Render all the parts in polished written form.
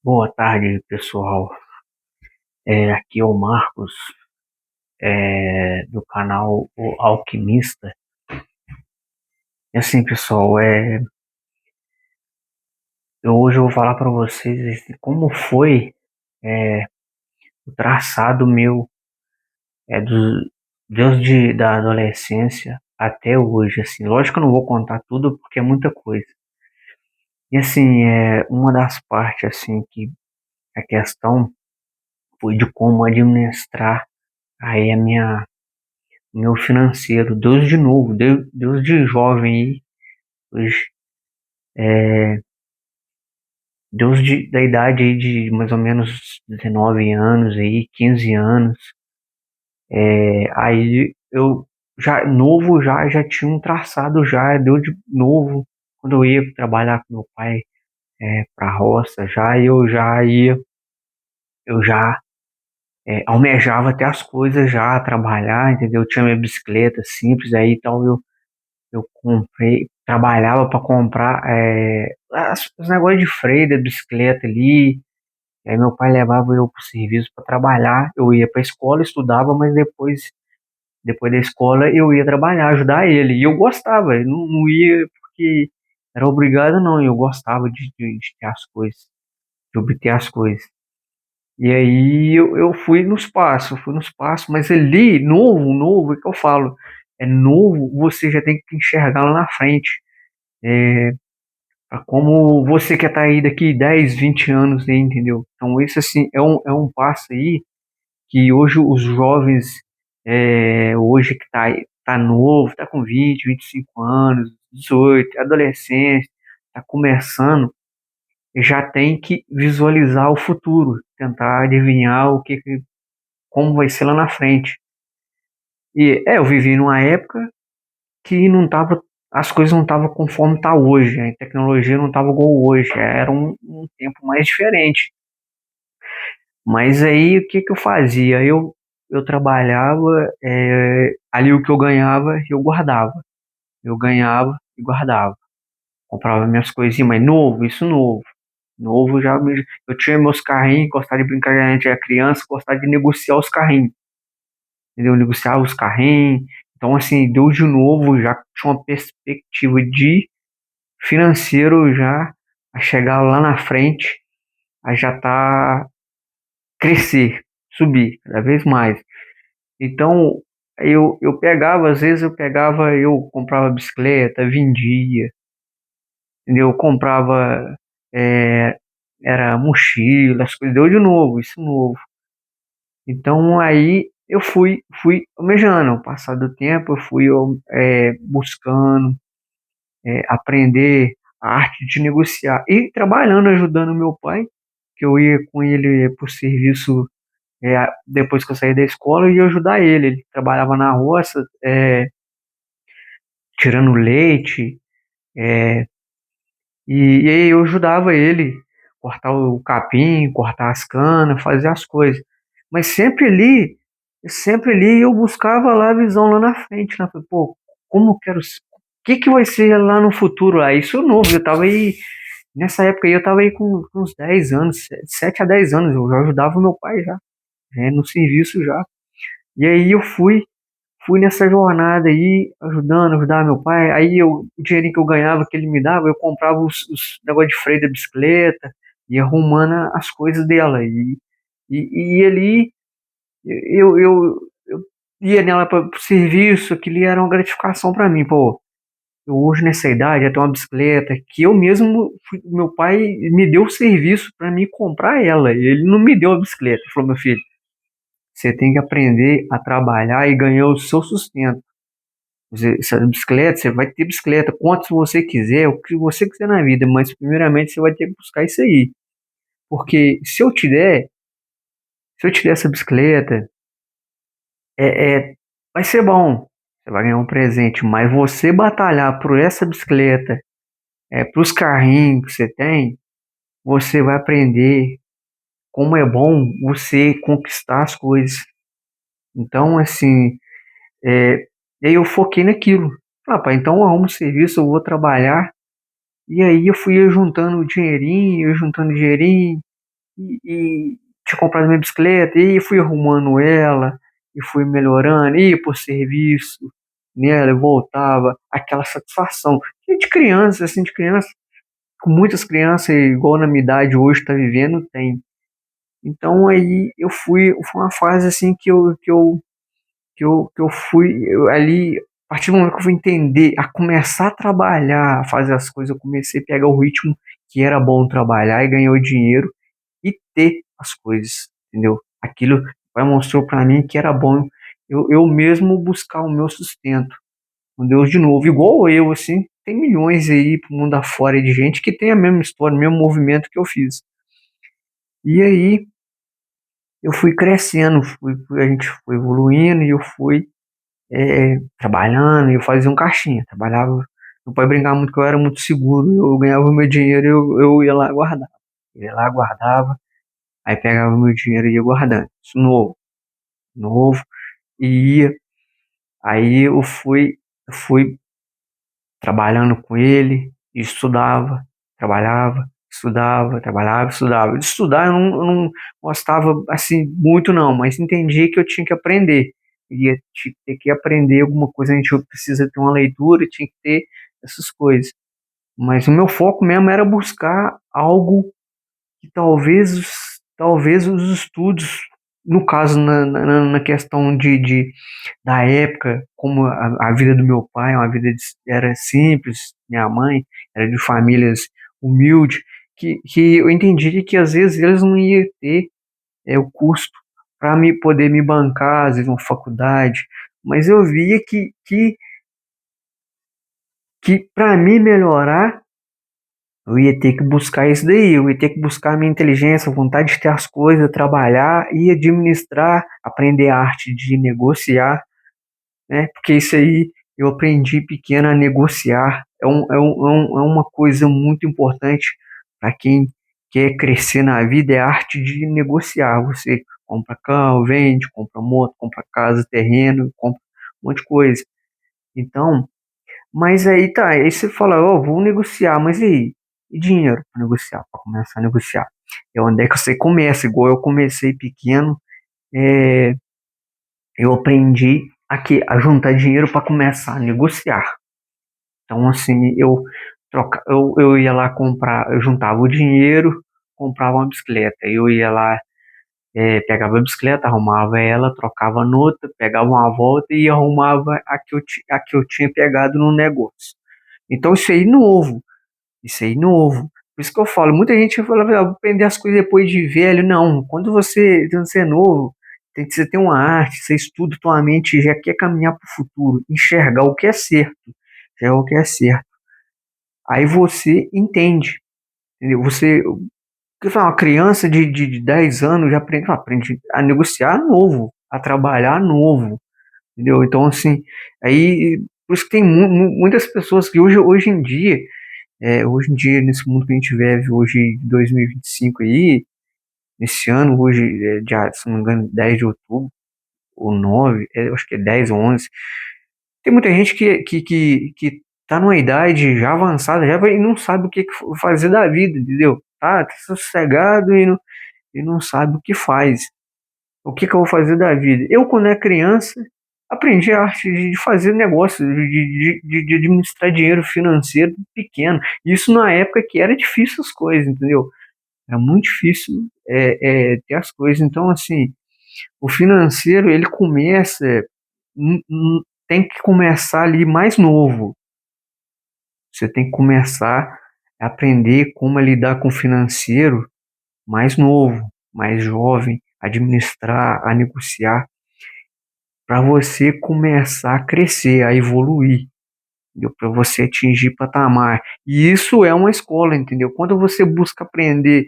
Boa tarde, pessoal. Aqui é o Marcos, do canal O Alquimista. E assim, pessoal, hoje eu vou falar para vocês assim, como foi é, o traçado meu do, da adolescência até hoje. Assim, lógico que eu não vou contar tudo porque é muita coisa. E assim, uma das partes assim que a questão foi de como administrar aí meu financeiro, Deus de novo, Deus de jovem aí, hoje, Deus da idade aí de mais ou menos 19 anos aí, 15 anos, aí eu já novo já tinha um traçado já, Deus de novo, quando eu ia trabalhar com meu pai pra roça, eu já almejava até as coisas já, trabalhar, entendeu? Eu tinha minha bicicleta simples aí, então eu comprei, trabalhava para comprar os negócios de freio da bicicleta ali. Aí meu pai levava eu para o serviço para trabalhar. Eu ia para a escola, estudava, mas depois da escola eu ia trabalhar, ajudar ele. E eu gostava, eu não ia porque era obrigado, não. Eu gostava de ter as coisas, de obter as coisas. E aí eu fui nos passos, mas ali, novo, é que eu falo, é novo, você já tem que enxergar lá na frente. Como você quer estar aí daqui 10, 20 anos aí, entendeu? Então esse assim é um passo aí que hoje os jovens, hoje que tá novo, tá com 20, 25 anos, 18, adolescente, tá começando, já tem que visualizar o futuro, tentar adivinhar como vai ser lá na frente. E eu vivi numa época que não tava, as coisas não estavam conforme tá hoje, a tecnologia não estava igual hoje, era um tempo mais diferente. Mas aí o que que eu fazia? Eu trabalhava, ali o que eu ganhava, eu guardava. Eu ganhava e guardava. Comprava minhas coisinhas, mas novo, isso novo. Novo já eu tinha meus carrinhos, gostava de brincar, a gente era criança, gostava de negociar os carrinhos. Entendeu? Negociava os carrinhos. Então, assim, deu de novo, já tinha uma perspectiva de financeiro já a chegar lá na frente, a já tá crescer, subir cada vez mais. Então, eu pegava, às vezes eu comprava bicicleta, vendia, entendeu? Eu comprava, é, era mochila, as coisas, deu de novo, isso novo. Então, aí eu fui almejando, ao passar do tempo, eu fui buscando, aprender a arte de negociar e trabalhando, ajudando meu pai, que eu ia com ele por serviço. Depois que eu saí da escola, eu ia ajudar ele. Ele trabalhava na roça, tirando leite, é, e aí eu ajudava ele, cortar o capim, cortar as canas, fazer as coisas. Mas sempre ali eu buscava lá a visão lá na frente, né? Falei, pô, como eu quero, o que que vai ser lá no futuro? Aí isso é novo, eu tava aí, nessa época aí eu tava aí com uns 10 anos, 7 a 10 anos, eu já ajudava o meu pai já, no serviço já. E aí eu fui nessa jornada aí, ajudar meu pai. O dinheirinho que eu ganhava, que ele me dava, eu comprava os negócios de freio da bicicleta e arrumando as coisas dela. E ali eu ia nela para o serviço, aquilo era uma gratificação para mim. Pô, eu hoje nessa idade já tenho uma bicicleta que eu mesmo, meu pai me deu o serviço para mim comprar ela. Ele não me deu a bicicleta. Ele falou, meu filho, você tem que aprender a trabalhar e ganhar o seu sustento. Essa bicicleta, você vai ter bicicleta quantos você quiser, o que você quiser na vida, mas primeiramente você vai ter que buscar isso aí. Porque se eu te der essa bicicleta, vai ser bom. Você vai ganhar um presente, mas você batalhar por essa bicicleta, para os carrinhos que você tem, você vai aprender como é bom você conquistar as coisas. Então, assim, é, e aí eu foquei naquilo. Ah, pá, então eu arrumo um serviço, eu vou trabalhar. E aí eu fui juntando dinheirinho, e tinha comprado minha bicicleta e fui arrumando ela e fui melhorando, ia por serviço nela, eu voltava, aquela satisfação. E de criança, assim, de criança, com muitas crianças, igual na minha idade hoje está vivendo, tem. Então aí foi uma fase assim que eu fui ali, a partir do momento que eu fui entender, a começar a trabalhar, a fazer as coisas, eu comecei a pegar o ritmo que era bom trabalhar e ganhar o dinheiro e ter as coisas, entendeu? Aquilo vai mostrou para mim que era bom eu mesmo buscar o meu sustento com Deus de novo, igual eu, assim, tem milhões aí pro mundo afora de gente que tem a mesma história, o mesmo movimento que eu fiz. E aí eu fui crescendo, a gente foi evoluindo e eu fui trabalhando, eu fazia um caixinha, trabalhava. Meu pai brincava muito que eu era muito seguro, eu ganhava meu dinheiro, eu ia lá guardar. Eu ia lá, guardava, aí pegava meu dinheiro e ia guardando. Isso novo, novo, e ia. Aí eu fui trabalhando com ele, e estudava, trabalhava, estudava, trabalhava, estudava. De estudar eu não gostava assim muito não, mas entendi que eu tinha que aprender. Tinha que ter que aprender alguma coisa, a gente precisa ter uma leitura, tinha que ter essas coisas. Mas o meu foco mesmo era buscar algo que talvez os estudos, no caso na questão da época, como a vida do meu pai, era simples, minha mãe era de famílias humildes, que eu entendi que às vezes eles não iam ter o custo para me poder me bancar, às vezes uma faculdade, mas eu via que para mim melhorar eu ia ter que buscar isso daí, eu ia ter que buscar a minha inteligência, a vontade de ter as coisas, trabalhar e administrar, aprender a arte de negociar, né? Porque isso aí eu aprendi pequeno a negociar. É uma coisa muito importante para quem quer crescer na vida, é a arte de negociar. Você compra carro, vende, compra moto, compra casa, terreno, compra um monte de coisa. Então, mas aí tá, aí você fala, ó, vou negociar, mas e aí? E dinheiro para negociar, para começar a negociar? É onde é que você começa? Igual eu comecei pequeno, é, eu aprendi a juntar dinheiro para começar a negociar. Então, assim, eu ia lá comprar, eu juntava o dinheiro, comprava uma bicicleta. Eu ia lá, pegava a bicicleta, arrumava ela, trocava nota, pegava uma volta e arrumava a que eu tinha pegado no negócio. Então, isso aí novo. Por isso que eu falo, muita gente fala, "Ah, vou aprender as coisas depois de velho." Não, quando você é novo, você tem uma arte, você estuda, tua mente já quer caminhar para o futuro, enxergar o que é certo, já é o que é certo. Aí você entende, entendeu? Porque fala, uma criança de 10 anos já aprende a negociar novo, a trabalhar novo, entendeu? Então, assim, aí, por isso que tem muitas pessoas que hoje em dia, nesse mundo que a gente vive, hoje, 2025 aí, nesse ano, hoje, dia, se não me engano, 10 de outubro, ou 9 eu acho que é 10 ou 11, tem muita gente que tá numa idade já avançada e não sabe o que fazer da vida, entendeu? Tá sossegado e não sabe o que faz. O que eu vou fazer da vida? Eu, quando era criança, aprendi a arte de fazer negócio, de administrar dinheiro financeiro pequeno. Isso na época que era difícil as coisas, entendeu? Era muito difícil ter as coisas. Então, assim, o financeiro, ele começa, tem que começar ali mais novo. Você tem que começar a aprender como lidar com o financeiro mais novo, mais jovem, administrar, a negociar, para você começar a crescer, a evoluir, para você atingir patamar. E isso é uma escola, entendeu? Quando você busca aprender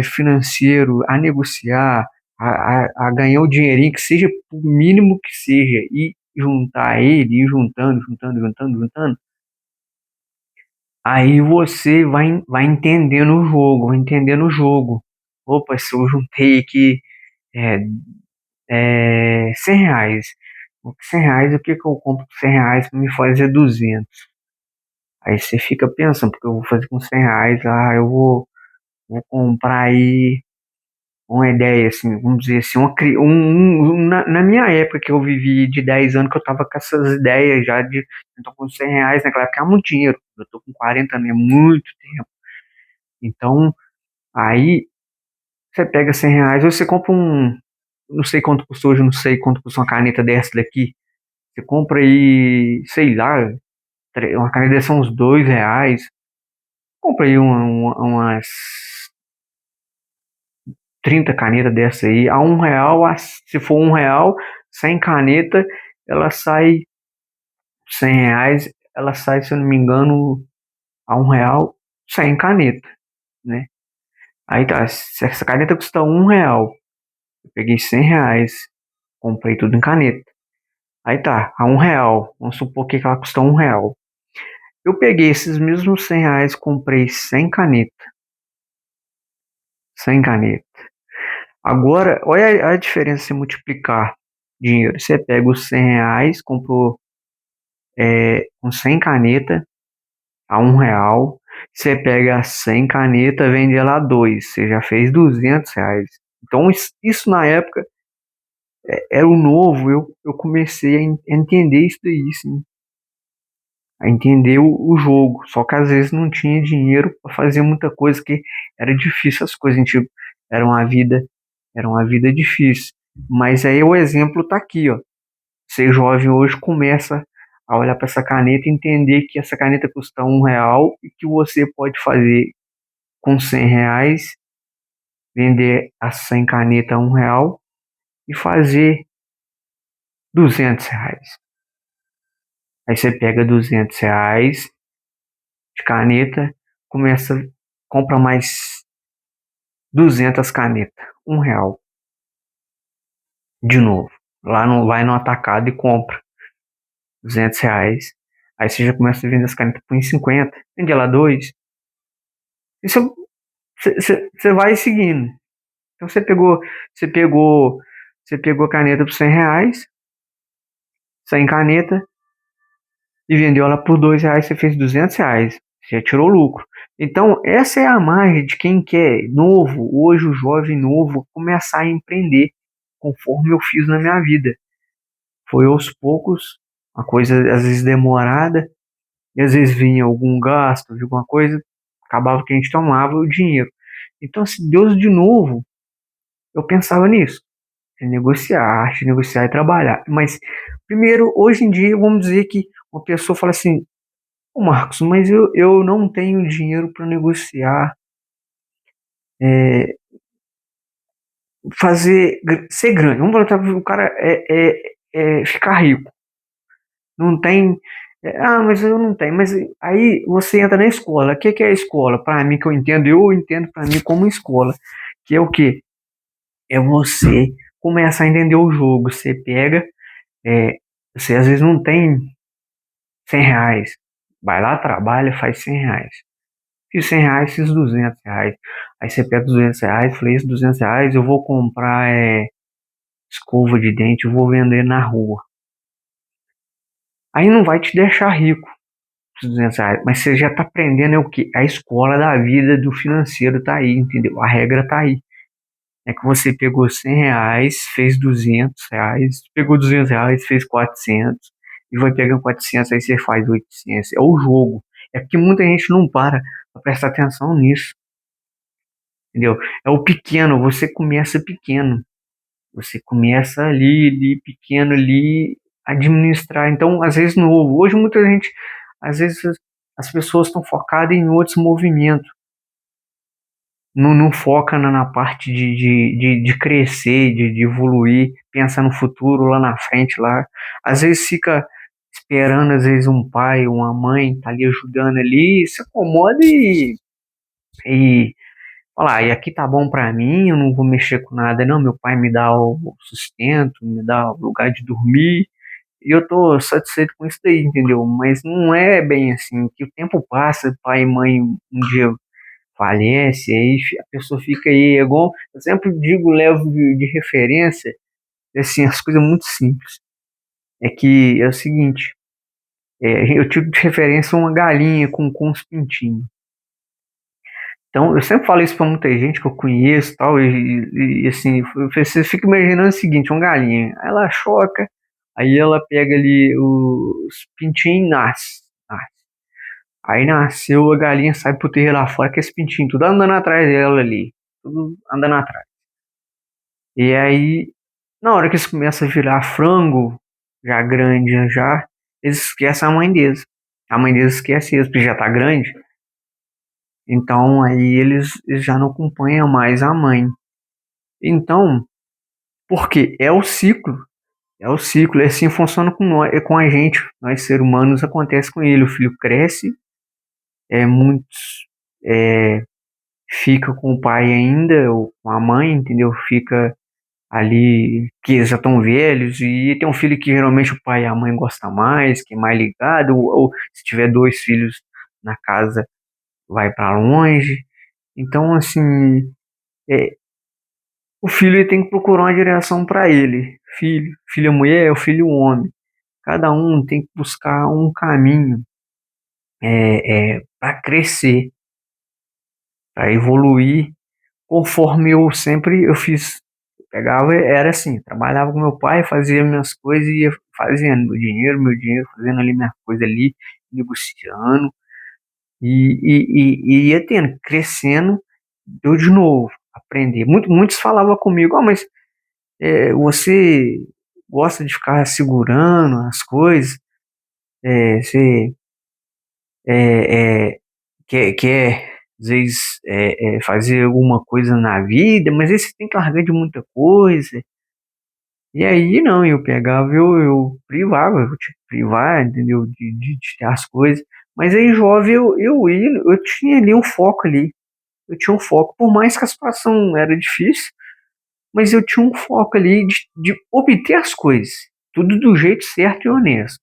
financeiro, a negociar, a ganhar o dinheirinho, que seja o mínimo que seja, e juntar ele, ir juntando, juntando, juntando, juntando, aí você vai entendendo o jogo, vai entendendo o jogo. Opa, se eu juntei aqui é, R$ 100. Com R$ 100, o que que eu compro com R$ 100 para me fazer 200? Aí você fica pensando, porque eu vou fazer com R$ 100, eu vou comprar aí uma ideia, assim, vamos dizer assim, na minha época que eu vivi de 10 anos, que eu tava com essas ideias já de, eu tô com R$ 100 naquela época, é muito dinheiro, eu tô com 40 anos, é muito tempo. Então, aí, você pega R$ 100, ou você compra não sei quanto custa hoje, não sei quanto custa uma caneta dessa daqui, você compra aí, sei lá, uma caneta dessa são uns R$ 2, compra aí umas 30 canetas dessa aí, a R$ 1, se for R$ 1, sem caneta, ela sai R$ 100, ela sai, se eu não me engano, a R$ 1 sem caneta, né? Aí tá, se essa caneta custa R$ 1, eu peguei R$ 100, comprei tudo em caneta. Aí tá, a R$ 1, vamos supor que ela custa R$ 1. Eu peguei esses mesmos R$ 100, comprei sem caneta. Agora, olha a diferença se multiplicar dinheiro. Você pega os R$ 100, comprou com 100 caneta a R$ 1. Você pega 100 caneta, vende ela a 2. Você já fez R$ 200. Então, isso na época era o novo. Eu comecei a entender isso daí, sim. A entender o jogo. Só que às vezes não tinha dinheiro para fazer muita coisa, que era difícil as coisas. A gente, era uma vida, era uma vida difícil. Mas aí o exemplo tá aqui, ó. Ser jovem hoje começa a olhar para essa caneta e entender que essa caneta custa R$ 1 e que você pode fazer com R$ 100, vender a 100 caneta a R$ 1 e fazer R$ 200. Aí você pega R$ 200 de caneta, começa, compra mais 200 canetas, R$ 1 de novo. Lá no, vai no atacado e compra R$ 200. Aí você já começa a vender as canetas por 50, vende ela 2. Isso você vai seguindo. Então você pegou, você pegou a caneta por R$ 100, 100 caneta, e vendeu ela por R$ 2, você fez R$ 200. Você já tirou lucro. Então, essa é a margem de quem quer novo, hoje o jovem novo, começar a empreender, conforme eu fiz na minha vida. Foi aos poucos, uma coisa às vezes demorada, e às vezes vinha algum gasto, alguma coisa, acabava que a gente tomava o dinheiro. Então, se Deus de novo, eu pensava nisso. Negociar e trabalhar. Mas, primeiro, hoje em dia, vamos dizer que uma pessoa fala assim: Ô Marcos, mas eu não tenho dinheiro para negociar, é, ser grande. Vamos botar o cara ficar rico. Não tem. Mas eu não tenho. Mas aí você entra na escola. O que é a escola? Para mim, que eu entendo para mim como escola. Que é o quê? É você começar a entender o jogo. Você pega, é, você às vezes não tem R$ 100. Vai lá, trabalha, faz R$ 100. Fiz R$ 100, fiz R$ 200. Aí você pega R$ 200, falei, esses R$ 200 eu vou comprar escova de dente, eu vou vender na rua. Aí não vai te deixar rico, esses R$ 200, mas você já está aprendendo o que? A escola da vida do financeiro tá aí, entendeu? A regra tá aí. É que você pegou R$ 100, fez R$ 200, pegou R$ 200, fez 400, e vai pegando 400, aí você faz 800. É o jogo. É porque muita gente não para prestar atenção nisso, entendeu? É o pequeno, você começa pequeno. Você começa ali pequeno, ali, administrar. Então, às vezes, novo. Hoje, muita gente, às vezes, as pessoas estão focadas em outros movimentos. Não foca na parte de crescer, de evoluir, pensa no futuro lá na frente, lá. Às vezes fica esperando, às vezes, um pai, uma mãe, tá ali ajudando ali, se acomoda e fala, e aqui tá bom pra mim, eu não vou mexer com nada, não. Meu pai me dá o sustento, me dá o lugar de dormir, e eu tô satisfeito com isso daí, entendeu? Mas não é bem assim, que o tempo passa, pai e mãe um dia falece, aí a pessoa fica aí, é igual, eu sempre digo, levo de referência, assim, as coisas muito simples. É que é o seguinte, eu tive de referência uma galinha com os pintinhos. Então, eu sempre falo isso pra muita gente que eu conheço e tal, assim, você fica imaginando o seguinte, uma galinha, ela choca, aí ela pega ali os pintinhos e nasce. Aí nasceu, a galinha sai pro terreiro lá fora, com esse pintinho tudo andando atrás dela ali, tudo andando atrás. E aí, na hora que eles começam a virar frango, já grande, já, eles esquecem a mãe deles. A mãe deles esquece eles, porque já tá grande. Então aí eles já não acompanham mais a mãe. Então, porque é o ciclo, e assim funciona com nós, com a gente, nós seres humanos acontece com ele, o filho cresce, muitos é, fica com o pai ainda, ou com a mãe, entendeu? Fica ali, que eles já estão velhos, e tem um filho que geralmente o pai e a mãe gostam mais, que é mais ligado, ou se tiver dois filhos na casa, vai para longe. Então, assim, é, o filho ele tem que procurar uma direção para ele. Filho mulher, o filho homem. Cada um tem que buscar um caminho para crescer, para evoluir, conforme eu fiz. Eu pegava, era assim, trabalhava com meu pai, fazia minhas coisas e ia fazendo meu dinheiro, fazendo ali minha coisa ali, negociando, e ia tendo, crescendo, eu de novo, aprender. Muitos falavam comigo, mas você gosta de ficar segurando as coisas, você quer às vezes fazer alguma coisa na vida, mas aí você tem que largar de muita coisa. E aí não, eu pegava, eu privava, eu tinha que privar, entendeu? De ter as coisas. Mas aí jovem eu tinha ali um foco ali. Eu tinha um foco, por mais que a situação era difícil, mas eu tinha um foco ali de obter as coisas, tudo do jeito certo e honesto,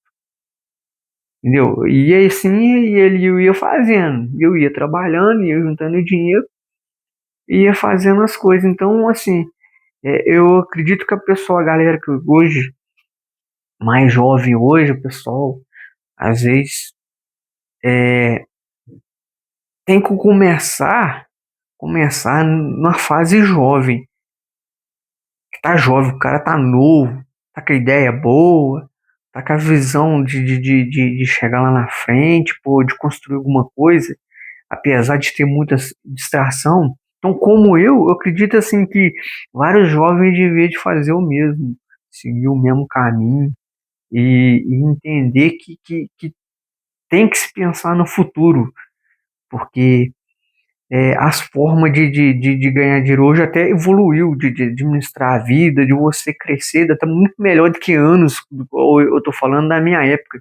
entendeu? E aí assim, eu ia fazendo, eu ia trabalhando, ia juntando dinheiro, ia fazendo as coisas. Então, assim, eu acredito que a pessoa, a galera que hoje, mais jovem hoje, o pessoal, às vezes, tem que começar numa fase jovem, que tá jovem, o cara tá novo, tá com a ideia boa, tá com a visão de chegar lá na frente, pô, de construir alguma coisa, apesar de ter muita distração. Então, como eu acredito assim que vários jovens deveriam de fazer o mesmo, seguir o mesmo caminho e entender que tem que se pensar no futuro, porque as formas de ganhar dinheiro hoje até evoluiu, de administrar a vida, de você crescer, está muito melhor do que anos. Eu estou falando da minha época,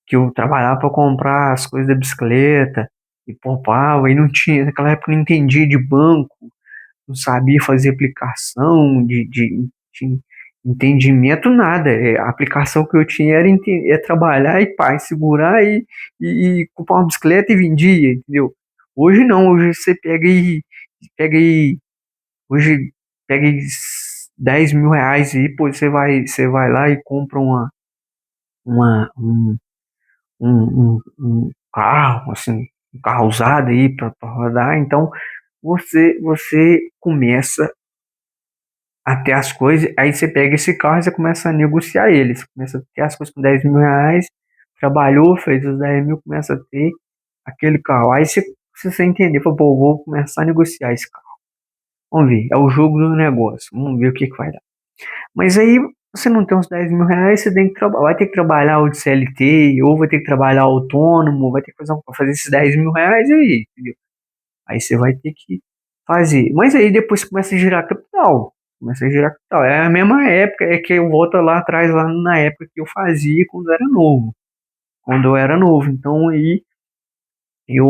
que eu trabalhava para comprar as coisas da bicicleta e poupava, e não tinha, naquela época eu não entendia de banco, não sabia fazer aplicação de entendimento, nada. A aplicação que eu tinha era trabalhar e pá, segurar e comprar uma bicicleta e vendia, entendeu? Hoje não, hoje você pega aí, hoje pega aí 10 mil reais e pô, você vai lá e compra uma, um, um carro, assim, um carro usado aí para rodar. Então, você começa a ter as coisas, aí você pega esse carro e você começa a negociar ele. Você começa a ter as coisas com 10 mil reais, trabalhou, fez os 10 mil, começa a ter aquele carro. Aí se você entender, fala, pô, vou começar a negociar esse carro. Vamos ver, é o jogo do negócio, vamos ver o que vai dar. Mas aí você não tem uns 10 mil reais, você tem que vai ter que trabalhar ou de CLT, ou vai ter que trabalhar autônomo, vai ter que fazer esses 10 mil reais aí, entendeu? Aí você vai ter que fazer. Mas aí depois começa a girar capital. Começa a girar capital. É a mesma época, é que eu volto lá atrás, lá na época que eu fazia quando eu era novo. Quando eu era novo. Então aí eu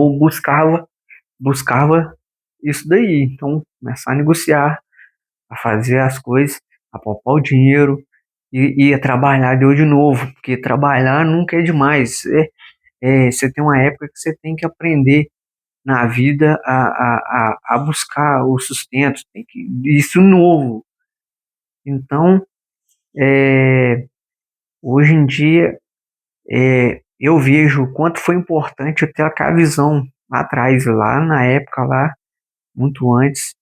buscava isso daí. Então, começar a negociar, a fazer as coisas, a poupar o dinheiro e ia trabalhar deu de novo, porque trabalhar nunca é demais. Você tem uma época que você tem que aprender na vida a buscar o sustento, tem que, isso novo. Então, é, hoje em dia, eu vejo o quanto foi importante eu ter aquela visão lá atrás, lá na época, lá, muito antes,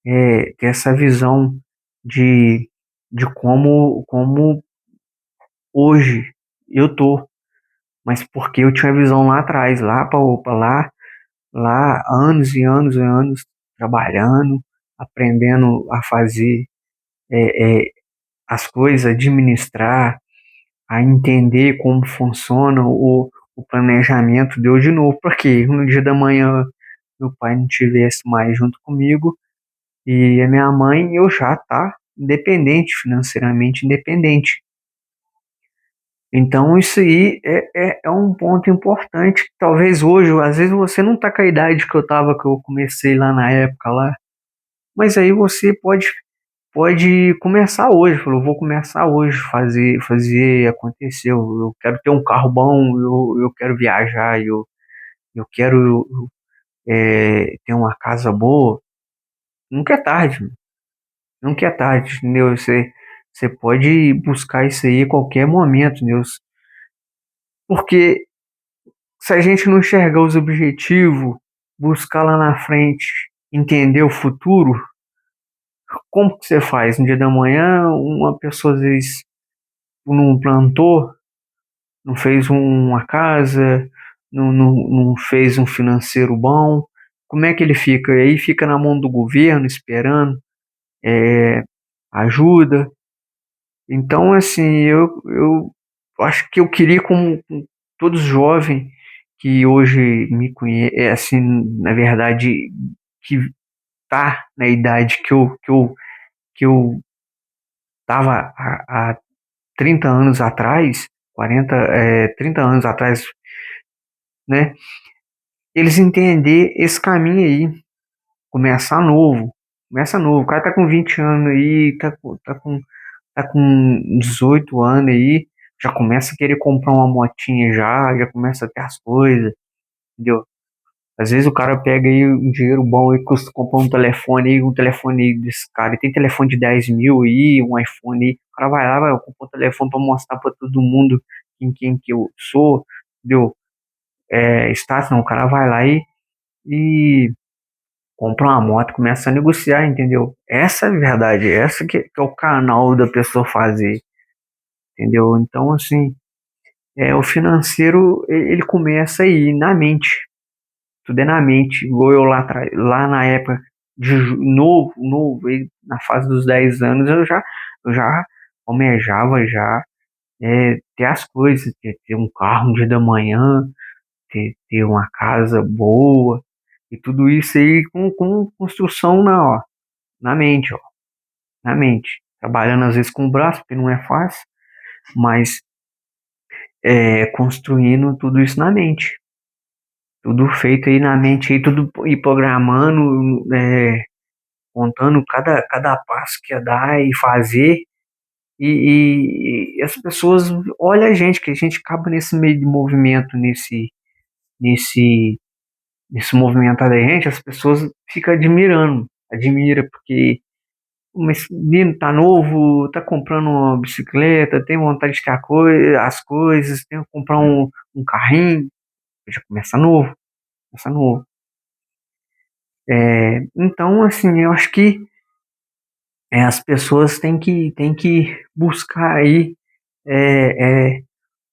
ter essa visão de, de como hoje eu tô, mas porque eu tinha visão lá atrás, lá para lá, anos e anos e anos trabalhando, aprendendo a fazer as coisas, administrar, a entender como funciona o planejamento. Deu de novo, porque no dia da manhã meu pai não estivesse mais junto comigo e a minha mãe eu já tá independente, financeiramente independente. Então isso aí é um ponto importante. Talvez hoje, às vezes você não tá com a idade que eu tava, que eu comecei lá na época lá, mas aí você pode começar hoje. Falou, vou começar hoje, fazer acontecer. Eu quero ter um carro bom, eu quero viajar, eu quero ter uma casa boa. Nunca é tarde, mano. Nunca é tarde, entendeu? Você pode buscar isso aí a qualquer momento, entendeu? Porque se a gente não enxergar os objetivos, buscar lá na frente, entender o futuro, como que você faz? No dia da manhã, uma pessoa às vezes não plantou, não fez uma casa, não fez um financeiro bom. Como é que ele fica? E aí fica na mão do governo esperando ajuda. Então, assim, eu acho que eu queria, como todos os jovens que hoje me conhecem, assim, na verdade, que tá na idade que eu tava há 30 anos atrás, 40 30 anos atrás, né? Eles entender esse caminho aí, começar novo, começa novo. O cara tá com 20 anos aí, tá com 18 anos aí, já começa a querer comprar uma motinha já começa a ter as coisas, entendeu? Às vezes o cara pega aí um dinheiro bom e custa comprar um telefone aí desse cara, e tem telefone de 10 mil aí, um iPhone aí, o cara vai lá, vai comprar um telefone pra mostrar pra todo mundo quem que eu sou, entendeu? Status, não, o cara vai lá e compra uma moto, começa a negociar, entendeu? Essa é a verdade, essa que é o canal da pessoa fazer, entendeu? Então, assim, o financeiro, ele começa aí, na mente, tudo é na mente, igual eu lá, lá na época de novo, aí, na fase dos 10 anos, eu já almejava já ter as coisas, ter um carro no dia da manhã, ter uma casa boa, e tudo isso aí com construção na mente, ó, na mente. Trabalhando às vezes com o braço, porque não é fácil, mas construindo tudo isso na mente. Tudo feito aí na mente, aí, tudo e programando, contando cada passo que ia dar e fazer. E as pessoas olham a gente, que a gente acaba nesse meio de movimento, nesse, nesse movimentar da gente, as pessoas ficam admira, porque esse menino tá novo, tá comprando uma bicicleta, tem vontade de ter as coisas, tem que comprar um carrinho, já começa novo. Então, assim, eu acho que as pessoas têm que buscar aí é, é,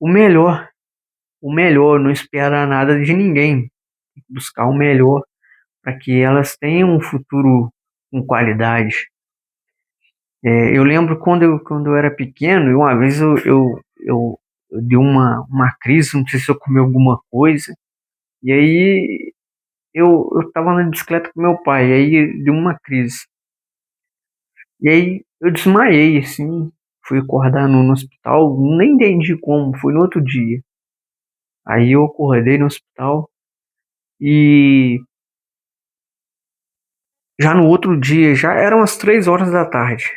o melhor, não esperar nada de ninguém, buscar o melhor para que elas tenham um futuro com qualidade. Eu lembro quando eu era pequeno, e uma vez eu dei uma crise, não sei se eu comi alguma coisa, e aí eu tava na bicicleta com meu pai, e aí deu uma crise. E aí eu desmaiei, assim, fui acordar no hospital, nem entendi como, foi no outro dia. Aí eu acordei no hospital e já no outro dia, já eram as 3 horas da tarde.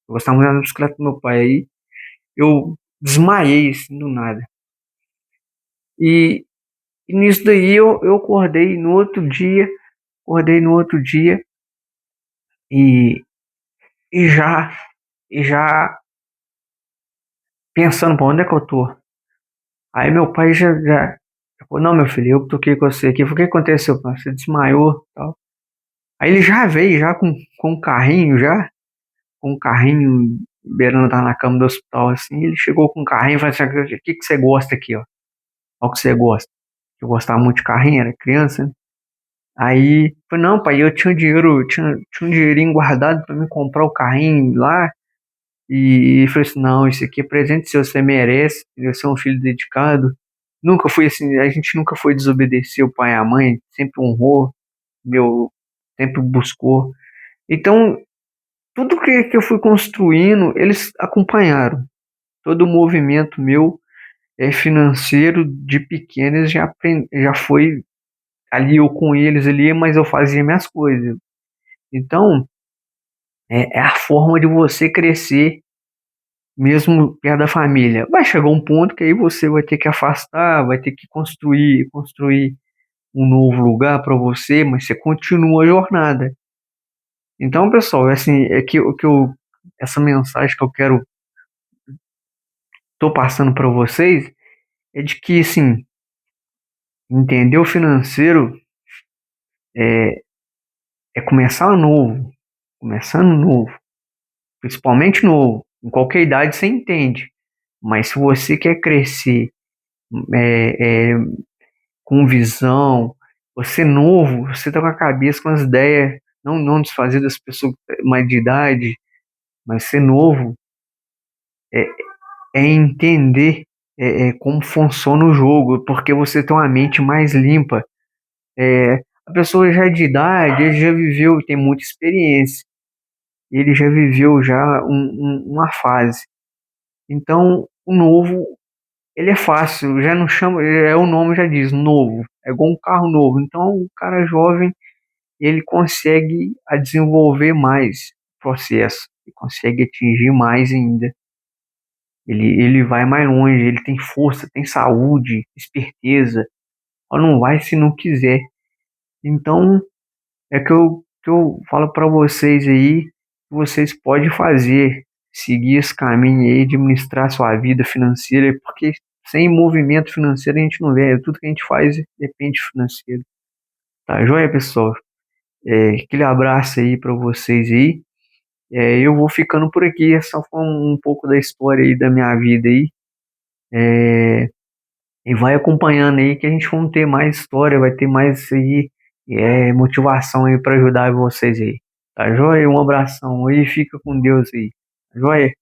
Eu gostava muito da bicicleta do meu pai, aí eu desmaiei, assim, do nada. E, e nisso daí eu acordei no outro dia e, e já, e já pensando, pra onde é que eu tô? Aí meu pai já Ele falou, não, meu filho, eu que toquei com você aqui. Eu falei, o que aconteceu? Pai? Você desmaiou e tal. Aí ele já veio, já com um carrinho, já, com um carrinho beirando, tá na cama do hospital, assim. Ele chegou com um carrinho e falou assim, o que você gosta aqui, ó? Olha o que você gosta. Eu gostava muito de carrinho, era criança, né? Aí, falei, não, pai, eu tinha dinheiro, tinha um dinheirinho guardado pra me comprar o carrinho lá. E falei assim, não, isso aqui é presente seu, você merece, você é um filho dedicado. Nunca fui assim, a gente nunca foi desobedecer o pai e a mãe, sempre honrou, meu, sempre buscou. Então, tudo que eu fui construindo, eles acompanharam. Todo o movimento meu financeiro de pequeno, eles já foi ali eu com eles ali, mas eu fazia minhas coisas. Então, é a forma de você crescer mesmo perto da família. Vai chegar um ponto que aí você vai ter que afastar, vai ter que construir um novo lugar para você, mas você continua a jornada. Então, pessoal, assim, essa mensagem que eu quero, tô passando para vocês é de que, assim, entender o financeiro é, é começando novo, principalmente novo. Em qualquer idade você entende, mas se você quer crescer é, é, com visão, você novo, você tá com a cabeça, com as ideias, não desfazer das pessoas mais de idade, mas ser novo é, é entender como funciona o jogo, porque você tem uma mente mais limpa. A pessoa já é de idade, ele já viveu, tem muita experiência, ele já viveu já uma fase. Então, o novo, ele é fácil, já não chama, o nome já diz, novo, é igual um carro novo. Então, o cara jovem ele consegue a desenvolver mais o processo, ele consegue atingir mais ainda. Ele vai mais longe, ele tem força, tem saúde, esperteza. Só não vai se não quiser. Então, é que eu falo para vocês aí, que vocês podem fazer, seguir esse caminho aí, administrar sua vida financeira, porque sem movimento financeiro a gente não vê, tudo que a gente faz depende de financeiro. Tá joia, pessoal? Aquele abraço aí para vocês aí. Eu vou ficando por aqui. Essa foi um pouco da história aí da minha vida aí. É, e vai acompanhando aí que a gente vai ter mais história, vai ter mais aí, motivação aí para ajudar vocês aí. Tá joia? Um abração aí, fica com Deus aí. Tá joia?